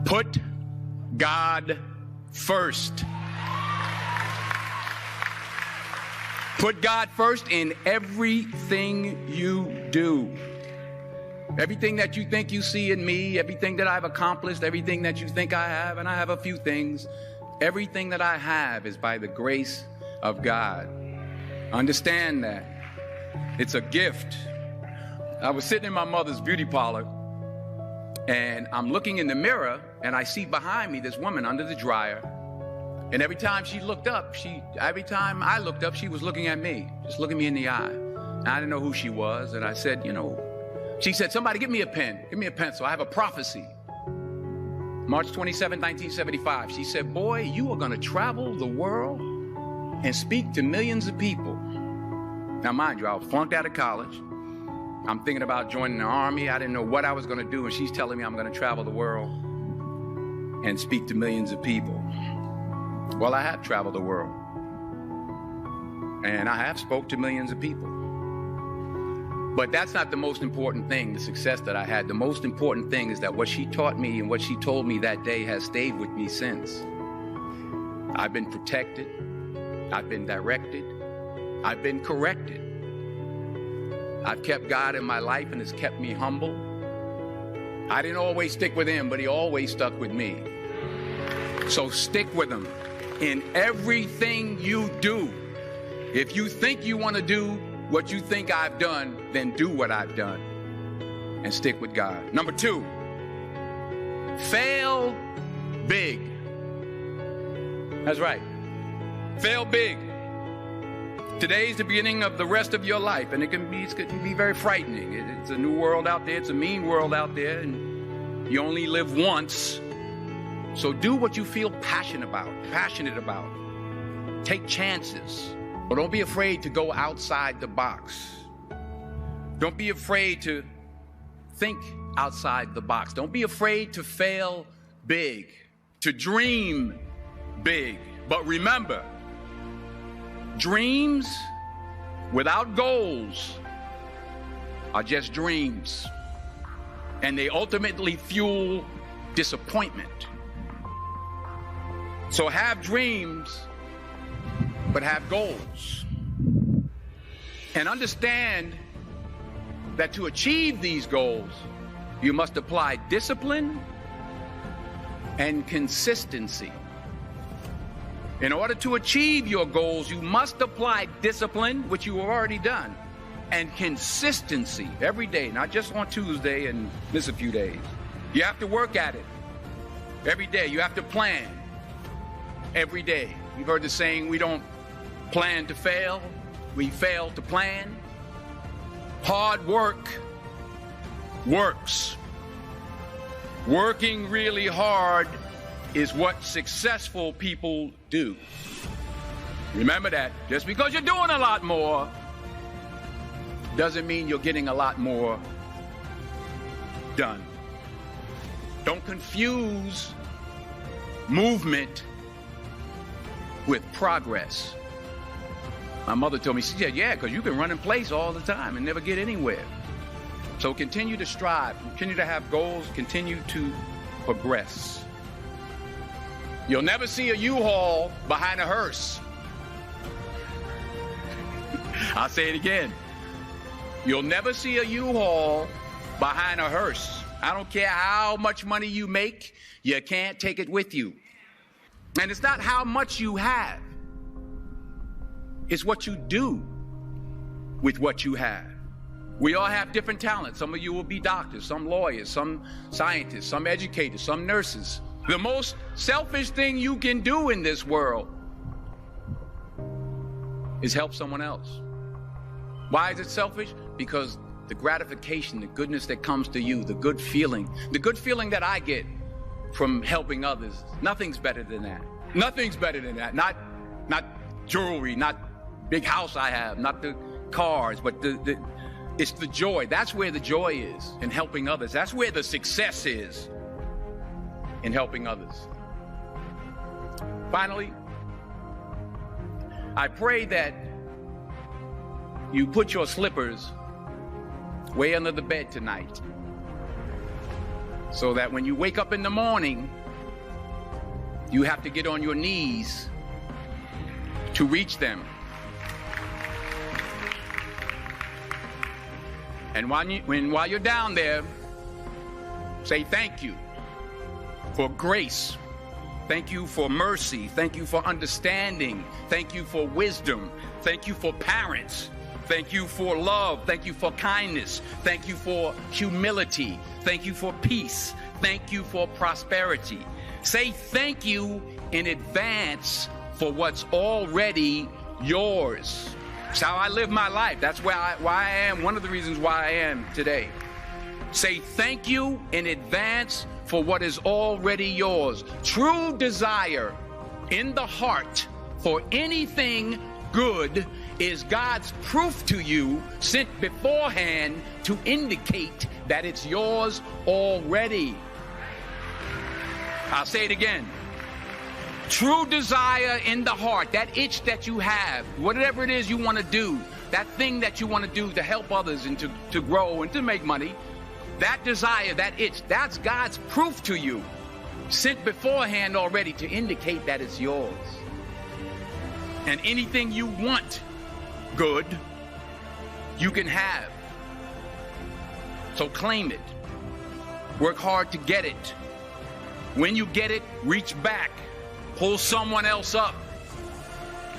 Put God first. Put God first in everything you do. Everything that you think you see in me, everything that I've accomplished, everything that you think I have, and I have a few things, everything that I have is by the grace of God. Understand that. It's a gift. I was sitting in my mother's beauty parlor, and I'm looking in the mirror, and I see behind me this woman under the dryer. And every time I looked up, she was looking at me, just looking me in the eye. And I didn't know who she was. And I said, she said, somebody give me a pen, give me a pencil. I have a prophecy. March 27, 1975. She said, boy, you are going to travel the world and speak to millions of people. Now, mind you, I was flunked out of college. I'm thinking about joining the army. I didn't know what I was going to do. And she's telling me I'm going to travel the world and speak to millions of people. Well, I have traveled the world, and I have spoke to millions of people. But that's not the most important thing, the success that I had. The most important thing is that what she taught me and what she told me that day has stayed with me since. I've been protected. I've been directed. I've been corrected. I've kept God in my life, and it's kept me humble. I didn't always stick with him, but he always stuck with me. So stick with him in everything you do. If you think you want to do what you think I've done, then do what I've done and stick with God. Number 2, fail big. That's right. Fail big. Today's the beginning of the rest of your life, and it can be very frightening. It's a new world out there. It's a mean world out there, and you only live once. So do what you feel passionate about. Take chances. But don't be afraid to go outside the box. Don't be afraid to think outside the box. Don't be afraid to fail big, to dream big. But remember, dreams without goals are just dreams. And they ultimately fuel disappointment. So have dreams, but have goals. And understand that to achieve these goals, you must apply discipline and consistency. In order to achieve your goals, you must apply discipline, which you have already done, and consistency every day, not just on Tuesday and miss a few days. You have to work at it every day. You have to plan every day. You've heard the saying, we don't plan to fail, we fail to plan. Hard work works. Working really hard is what successful people do. Remember that. Just because you're doing a lot more doesn't mean you're getting a lot more done. Don't confuse movement with progress. My mother told me, she said, yeah, because you can run in place all the time and never get anywhere. So continue to strive, continue to have goals, continue to progress. You'll never see a U-Haul behind a hearse. I'll say it again. You'll never see a U-Haul behind a hearse. I don't care how much money you make, you can't take it with you. And it's not how much you have. It's what you do with what you have. We all have different talents. Some of you will be doctors, some lawyers, some scientists, some educators, some nurses. The most selfish thing you can do in this world is help someone else. Why is it selfish? Because the gratification, the goodness that comes to you, the good feeling that I get from helping others, nothing's better than that. Nothing's better than that. Not jewelry, not big house I have, not the cars, but it's the joy. That's where the joy is, in helping others. That's where the success is, in helping others. Finally, I pray that you put your slippers way under the bed tonight. so that when you wake up in the morning, you have to get on your knees to reach them. And while you're down there, say thank you for grace. Thank you for mercy. Thank you for understanding. Thank you for wisdom. Thank you for parents. Thank you for love. Thank you for kindness. Thank you for humility. Thank you for peace. Thank you for prosperity. Say thank you in advance for what's already yours. It's how I live my life. That's why I am, one of the reasons why I am today. Say thank you in advance for what is already yours. True desire in the heart for anything good is God's proof to you, sent beforehand to indicate that it's yours already. I'll say it again. True desire in the heart, that itch that you have, whatever it is you want to do, that thing that you want to do to help others and to grow and to make money, that desire, that itch, that's God's proof to you, sent beforehand already to indicate that it's yours. And anything you want good, you can have. So claim it. Work hard to get it. When you get it, reach back. Pull someone else up.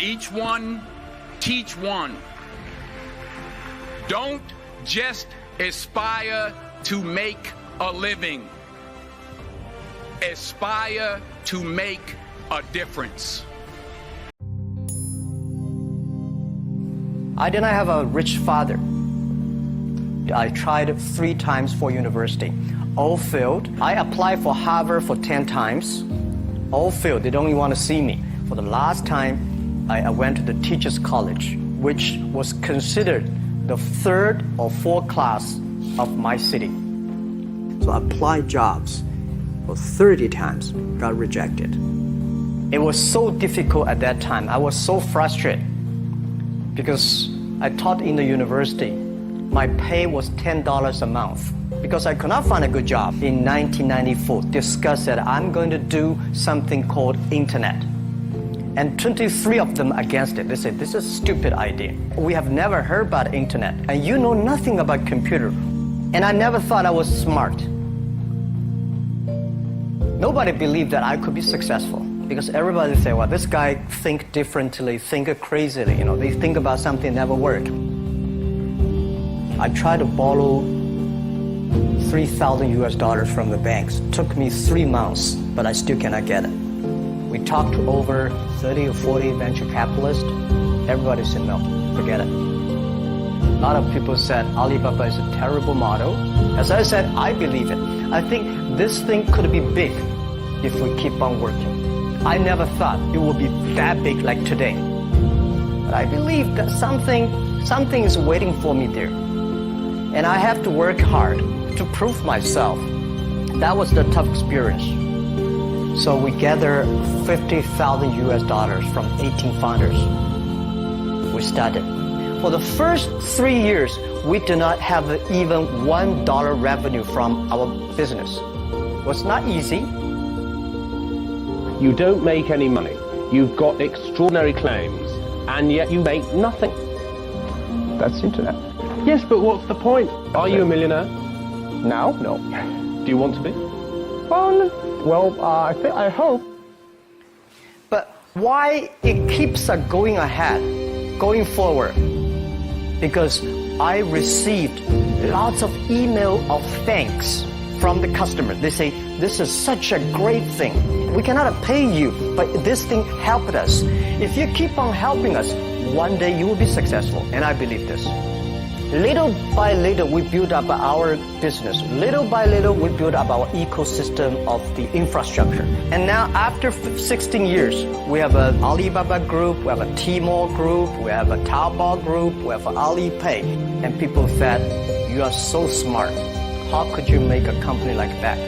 Each one, teach one. Don't just aspire to make a living. Aspire to make a difference. I did not have a rich father. I tried 3 times for university. All failed. I applied for Harvard for 10 times. All failed. They don't even want to see me. For the last time, I went to the Teachers College, which was considered the 3rd or 4th class of my city. So I applied jobs for 30 times, got rejected. It was so difficult at that time. I was so frustrated because I taught in the university. My pay was $10 a month because I could not find a good job. In 1994, discussed that I'm going to do something called internet. And 23 of them against it. They said, this is a stupid idea. We have never heard about internet, and you know nothing about computer. And I never thought I was smart. Nobody believed that I could be successful because everybody said, well, this guy think differently, think crazily. You know, they think about something never work. I tried to borrow $3,000 US from the banks. Took me 3 months, but I still cannot get it. We talked to over 30 or 40 venture capitalists. Everybody said, no, forget it. A lot of people said Alibaba is a terrible model. As I said, I believe it. I think this thing could be big if we keep on working. I never thought it would be that big like today. But I believe that something is waiting for me there. And I have to work hard to prove myself. That was the tough experience. So we gathered $50,000 US from 18 founders. We started. For the first 3 years, we did not have even $1 revenue from our business. It was not easy. You don't make any money. You've got extraordinary claims, and yet you make nothing. That's internet. Yes, but what's the point? Are you a millionaire? Now? No. Do you want to be? I hope. But why it keeps going ahead, going forward? Because I received lots of email of thanks from the customer. They say, this is such a great thing. We cannot pay you, but this thing helped us. If you keep on helping us, one day you will be successful. And I believe this. Little by little, we build up our business. Little by little, we build up our ecosystem of the infrastructure. And now, after 16 years, we have an Alibaba group, we have a Tmall group, we have a Taobao group, we have Alipay. And people said, you are so smart. How could you make a company like that?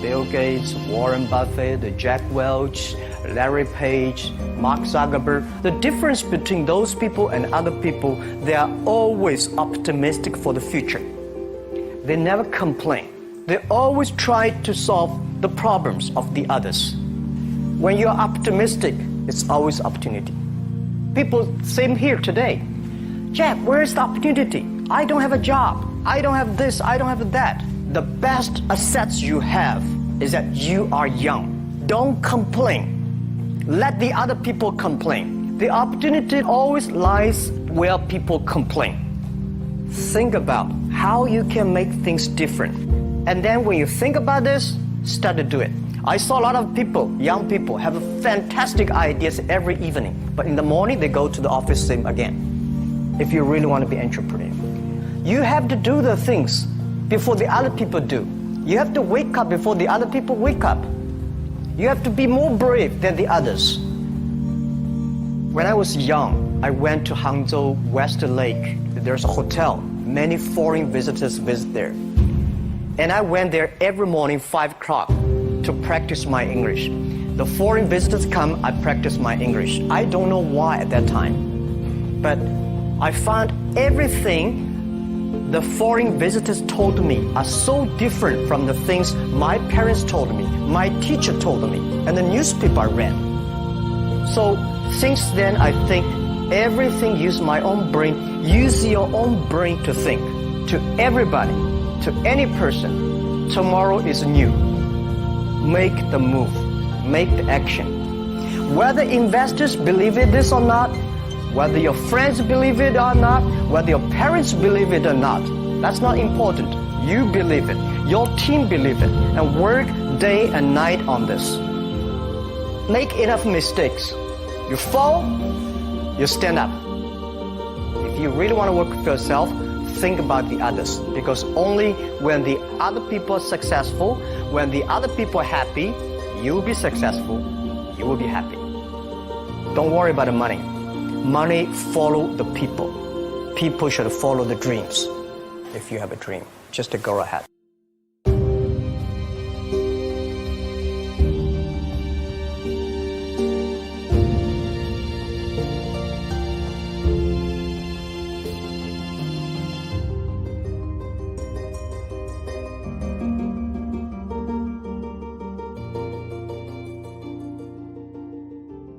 Bill Gates, Warren Buffett, Jack Welch, Larry Page, Mark Zuckerberg. The difference between those people and other people, they are always optimistic for the future. They never complain. They always try to solve the problems of the others. When you're optimistic, it's always opportunity. People same here today. Jack, where's the opportunity? I don't have a job. I don't have this. I don't have that. The best assets you have is that you are young. Don't complain. Let the other people complain. The opportunity always lies where people complain. Think about how you can make things different. And then when you think about this, start to do it. I saw a lot of people, young people, have fantastic ideas every evening. But in the morning, they go to the office same again. If you really want to be an entrepreneur, you have to do the things before the other people do. You have to wake up before the other people wake up. You have to be more brave than the others. When I was young, I went to Hangzhou West Lake. There's a hotel. Many foreign visitors visit there. And I went there every morning, 5 o'clock, to practice my English. The foreign visitors come, I practice my English. I don't know why at that time. But I found everything the foreign visitors told me are so different from the things my parents told me, my teacher told me, and the newspaper I read. So since then, I think everything use my own brain. Use your own brain to think. To everybody, to any person, tomorrow is new. Make the move. Make the action. Whether investors believe it is or not, whether your friends believe it or not, whether your parents believe it or not, that's not important. You believe it. Your team believe it. And work day and night on this. Make enough mistakes. You fall, you stand up. If you really want to work for yourself, think about the others. Because only when the other people are successful, when the other people are happy, you will be successful, you will be happy. Don't worry about the money. Money follow the people. People should follow the dreams. If you have a dream, just go ahead.